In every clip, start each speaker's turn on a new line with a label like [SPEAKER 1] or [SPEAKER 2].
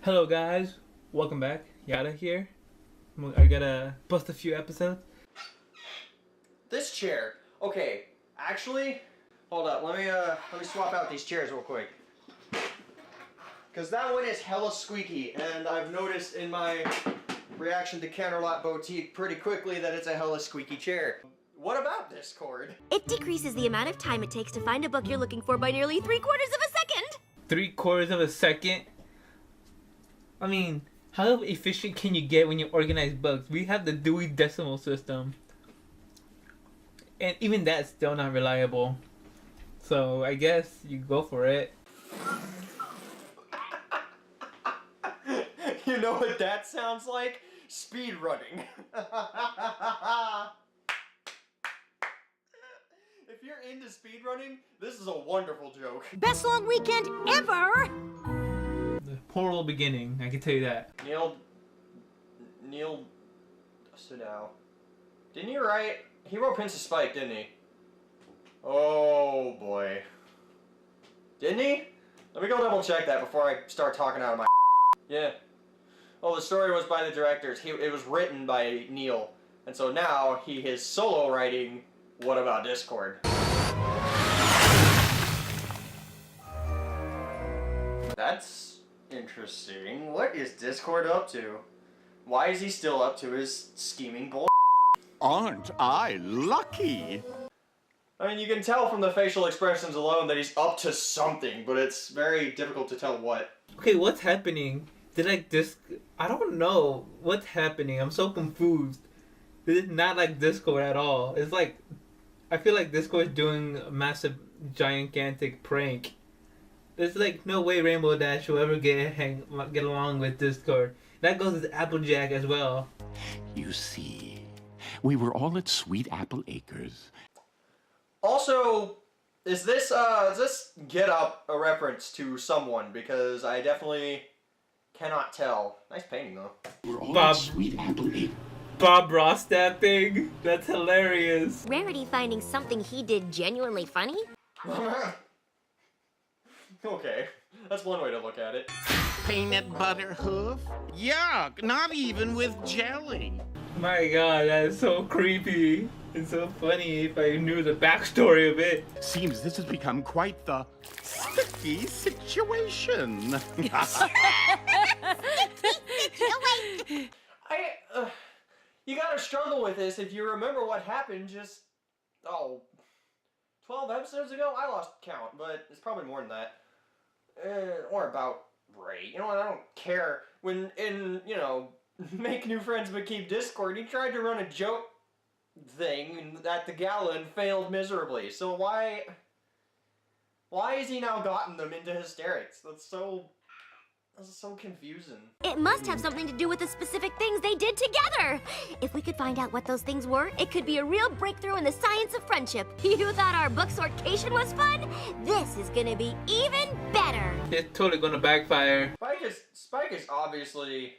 [SPEAKER 1] Hello guys, welcome back. Yada here. I gotta bust a few episodes.
[SPEAKER 2] This chair. Okay, actually, hold up. Let me swap out these chairs real quick. Cause that one is hella squeaky, and I've noticed in my reaction to Counterlot Boutique pretty quickly that it's a hella squeaky chair. What about Discord?
[SPEAKER 3] It decreases the amount of time it takes to find a book you're looking for by nearly 3/4 of a second.
[SPEAKER 1] 3/4 of a second? I mean, how efficient can you get when you organize books? We have the Dewey Decimal System. And even that's still not reliable. So I guess you go for it.
[SPEAKER 2] You know what that sounds like? Speed running. If you're into speed running, this is a wonderful joke.
[SPEAKER 3] Best long weekend ever!
[SPEAKER 1] The horrible beginning, I can tell you that.
[SPEAKER 2] Neil Sedao. Didn't he write? He wrote Princess Spike, didn't he? Oh boy. Didn't he? Let me go double check that before I start talking out of my Yeah. Oh, the story was by the directors. It was written by Neil. And so now he is solo writing What About Discord? That's interesting. What is Discord up to? Why is he still up to his scheming bull?
[SPEAKER 4] Aren't I lucky?
[SPEAKER 2] I mean, you can tell from the facial expressions alone that he's up to something, but it's very difficult to tell what.
[SPEAKER 1] Okay, what's happening? I don't know what's happening. I'm so confused. This is not like Discord at all. It's like, I feel like Discord is doing a massive, gigantic prank. There's like no way Rainbow Dash will ever get along with Discord. That goes with Applejack as well.
[SPEAKER 4] You see, we were all at Sweet Apple Acres.
[SPEAKER 2] Also, is this Get Up a reference to someone? Because I definitely cannot tell. Nice painting though.
[SPEAKER 4] We're all
[SPEAKER 1] Bob.
[SPEAKER 4] at Sweet Apple Acres.
[SPEAKER 1] Bob Ross that thing? That's hilarious.
[SPEAKER 3] Rarity finding something he did genuinely funny?
[SPEAKER 2] Okay, that's one way to look at it.
[SPEAKER 4] Peanut butter hoof? Yuck, not even with jelly.
[SPEAKER 1] My god, that is so creepy. It's so funny if I knew the backstory of it.
[SPEAKER 4] Seems this has become quite the sticky situation.
[SPEAKER 2] You gotta struggle with this if you remember what happened just, 12 episodes ago? I lost count, but it's probably more than that. Or about right. You know what, I don't care. When in, Make New Friends but Keep Discord, he tried to run a joke thing at the gala and failed miserably. So why has he now gotten them into hysterics? That's so confusing.
[SPEAKER 3] It must have something to do with the specific things they did together! If we could find out what those things were, it could be a real breakthrough in the science of friendship. You thought our book sortation was fun? This is gonna be even better!
[SPEAKER 1] It's totally gonna backfire.
[SPEAKER 2] Spike is obviously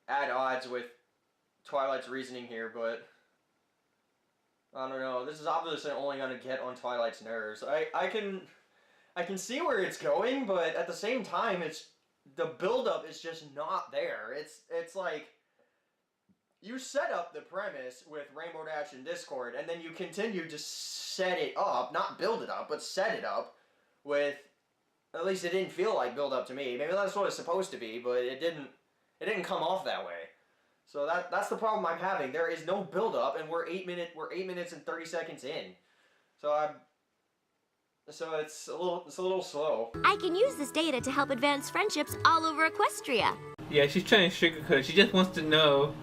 [SPEAKER 2] at odds with Twilight's reasoning here, but I don't know. This is obviously only gonna get on Twilight's nerves. I can see where it's going, but at the same time, the build-up is just not there. It's like you set up the premise with Rainbow Dash and Discord, and then you continue to set it up, not build it up, but set it up with, at least it didn't feel like build-up to me. Maybe that's what it's supposed to be, but it didn't come off that way. So that's the problem I'm having. There is no build-up, and we're 8 minutes and 30 seconds in. So it's a little slow.
[SPEAKER 3] I can use this data to help advance friendships all over Equestria.
[SPEAKER 1] Yeah, she's trying to sugarcoat. She just wants to know.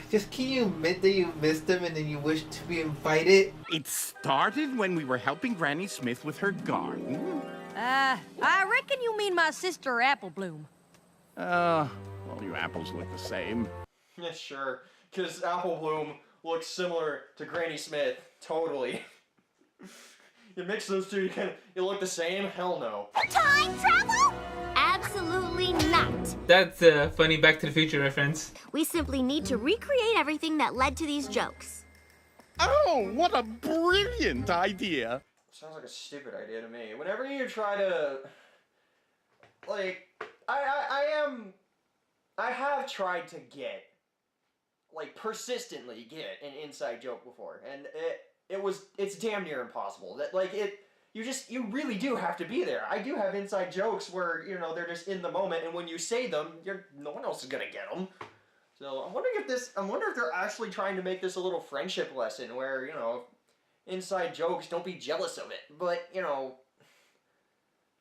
[SPEAKER 1] Just can you admit that you missed him and then you wish to be invited?
[SPEAKER 4] It started when we were helping Granny Smith with her garden.
[SPEAKER 5] I reckon you mean my sister Apple Bloom.
[SPEAKER 4] All you apples look the same.
[SPEAKER 2] Yeah, sure. Because Apple Bloom looks similar to Granny Smith. Totally. You mix those two, you look the same? Hell no.
[SPEAKER 3] Time travel? Absolutely not.
[SPEAKER 1] That's a funny Back to the Future reference.
[SPEAKER 3] We simply need to recreate everything that led to these jokes.
[SPEAKER 4] Oh, what a brilliant idea.
[SPEAKER 2] Sounds like a stupid idea to me. Whenever you try to, like, I have tried to get, like, persistently get an inside joke before, and it's damn near impossible. That, like, you really do have to be there. I do have inside jokes where, you know, they're just in the moment, and when you say them, no one else is gonna get them. So I'm wondering if they're actually trying to make this a little friendship lesson where, you know, inside jokes, don't be jealous of it. But, you know,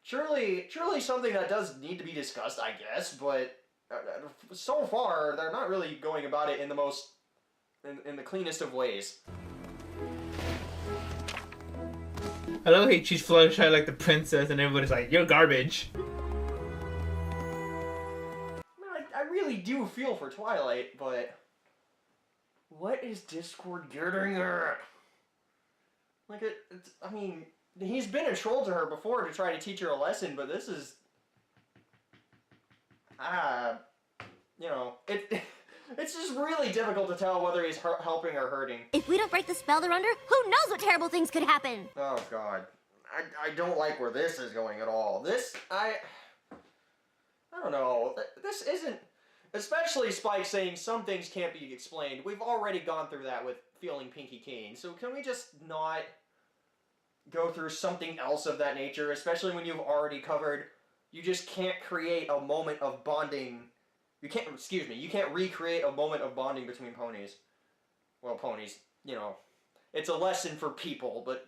[SPEAKER 2] surely something that does need to be discussed, I guess, but so far, they're not really going about it in the cleanest of ways.
[SPEAKER 1] I love how she's Fluttershy like the princess, and everybody's like, "You're garbage."
[SPEAKER 2] I really do feel for Twilight, but what is Discord getting at? Like, I mean, he's been a troll to her before to try to teach her a lesson, but this is, you know, it's just really difficult to tell whether he's helping or hurting.
[SPEAKER 3] If we don't break the spell they're under, who knows what terrible things could happen?
[SPEAKER 2] Oh, God. I don't like where this is going at all. I don't know. This isn't... Especially Spike saying some things can't be explained. We've already gone through that with feeling Pinky Keen. So can we just not go through something else of that nature? Especially when you've already covered... You just can't create a moment of bonding... You can't recreate a moment of bonding between ponies. Well, ponies, you know. It's a lesson for people, but...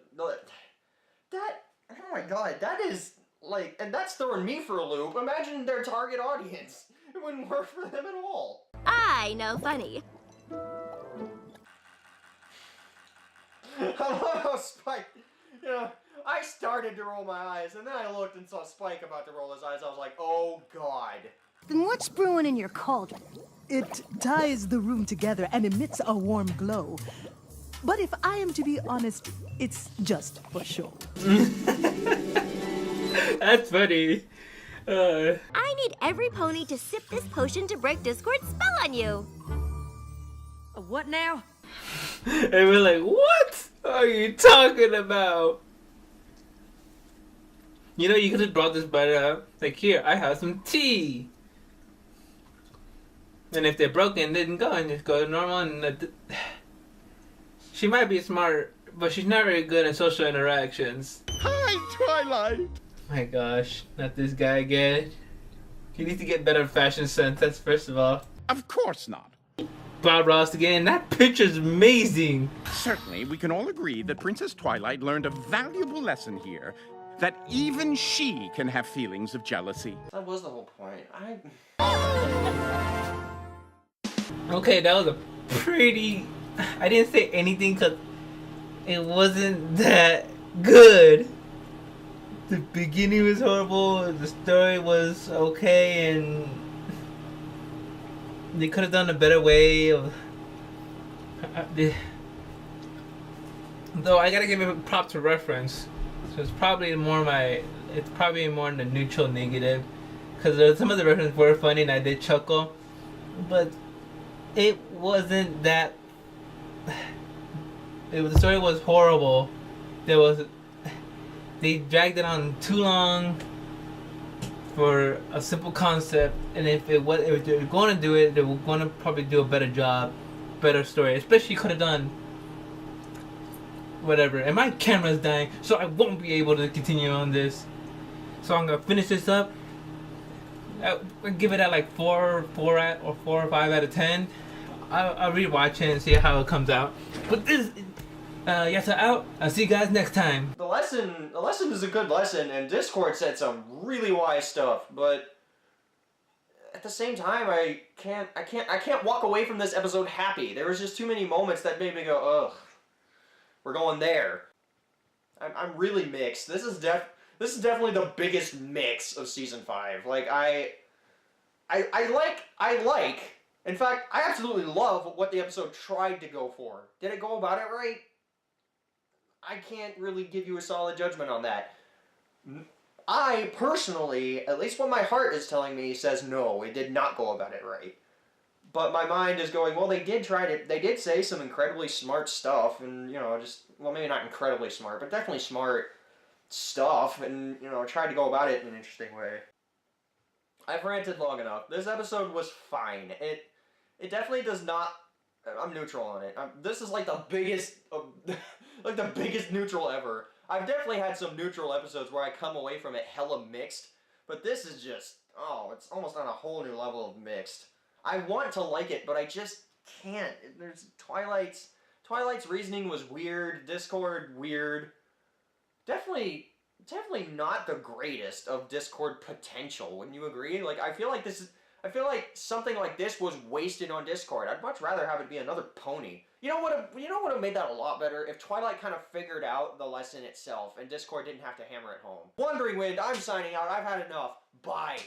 [SPEAKER 2] That... Oh my God, that is... Like, and that's throwing me for a loop. Imagine their target audience. It wouldn't work for them at all.
[SPEAKER 3] I know funny.
[SPEAKER 2] I love how Spike, you know, I started to roll my eyes, and then I looked and saw Spike about to roll his eyes. I was like, oh, God.
[SPEAKER 5] Then what's brewing in your cauldron?
[SPEAKER 6] It ties the room together and emits a warm glow. But if I am to be honest, it's just for show.
[SPEAKER 1] That's funny.
[SPEAKER 3] I need every pony to sip this potion to break Discord's spell on you.
[SPEAKER 5] What now?
[SPEAKER 1] And we're like, what are you talking about? You know, you could have brought this better up. Like, here, I have some tea. And if they're broken, then go and just go normal. And she might be smart, but she's not very good at social interactions.
[SPEAKER 4] Hi, Twilight.
[SPEAKER 1] My gosh, not this guy again. He needs to get better fashion sense, that's first of all.
[SPEAKER 4] Of course not.
[SPEAKER 1] Bob Ross again, that picture's amazing.
[SPEAKER 4] Certainly, we can all agree that Princess Twilight learned a valuable lesson here, that even she can have feelings of jealousy.
[SPEAKER 2] That was the whole point.
[SPEAKER 1] Okay, that was a pretty... I didn't say anything because it wasn't that good. The beginning was horrible, the story was okay, and they could have done a better way of... Though I gotta give it props to reference, so it's probably more in the neutral negative, because some of the references were funny and I did chuckle, but it wasn't that... The story was horrible. They dragged it on too long for a simple concept, and if they were going to do it, they were going to probably do a better job, better story. Especially could have done whatever. And my camera's dying, so I won't be able to continue on this. So I'm gonna finish this up. I'll give it at like 4 or 5 out of 10. I'll rewatch it and see how it comes out. But this. Yes, out. I'll see you guys next time.
[SPEAKER 2] The lesson is a good lesson, and Discord said some really wise stuff, but at the same time, I can't walk away from this episode happy. There was just too many moments that made me go, ugh, we're going there. I'm really mixed. This is definitely the biggest mix of season 5. Like I like. In fact, I absolutely love what the episode tried to go for. Did it go about it right? I can't really give you a solid judgment on that. I personally, at least what my heart is telling me, says no, it did not go about it right. But my mind is going, well, they did say some incredibly smart stuff, and, you know, well, maybe not incredibly smart, but definitely smart stuff, and, you know, tried to go about it in an interesting way. I've ranted long enough. This episode was fine. It definitely does not. I'm neutral on it. This is like the biggest, like the biggest neutral ever. I've definitely had some neutral episodes where I come away from it hella mixed, but this is just, oh, it's almost on a whole new level of mixed. I want to like it, but I just can't. There's Twilight's reasoning was weird. Discord weird. Definitely not the greatest of Discord potential. Wouldn't you agree? Like I feel like something like this was wasted on Discord. I'd much rather have it be another pony. You know what would have made that a lot better? If Twilight kind of figured out the lesson itself and Discord didn't have to hammer it home. Wandering Wind, I'm signing out. I've had enough. Bye.